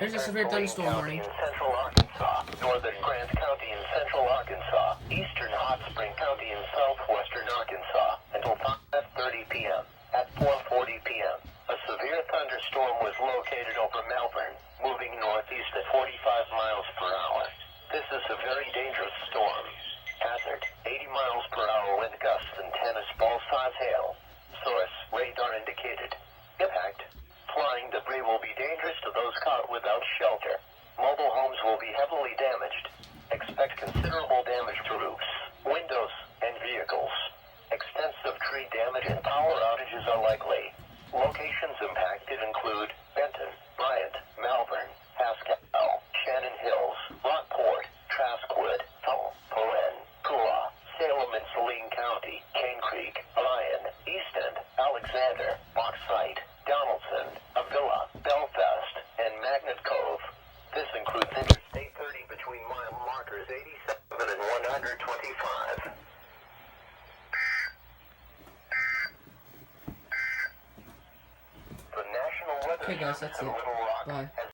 There's a severe thunderstorm warning. In central Arkansas, northern Grant County in central Arkansas, eastern Hot Spring County in southwestern Arkansas, until 5:30 p.m. At 4:40 p.m., a severe thunderstorm was located over Melbourne, moving northeast at 45 miles per hour. This is a very dangerous storm. Hazard, 80 miles per hour wind gusts and tennis ball-size hail. Source, radar indicated. Impact, flying debris will be dangerous to those caught without shelter. Mobile homes will be heavily damaged. Expect considerable damage to roofs, windows, and vehicles. Extensive tree damage and power outages are likely. Locations impacted include Benton, Bryant, Malvern, Haskell, Shannon Hills, Rockport, Traskwood, Hull, Poen, Poolah, Salem and Saline County, Cane Creek, Lyon, East End, Alexander, Bauxite, Donaldson, Avila, Belfast, and Magnet Cove. This includes Interstate 30 between mile markers 87 and 125. The National Weather Okay guys, that's it. Service in Little Rock Bye. has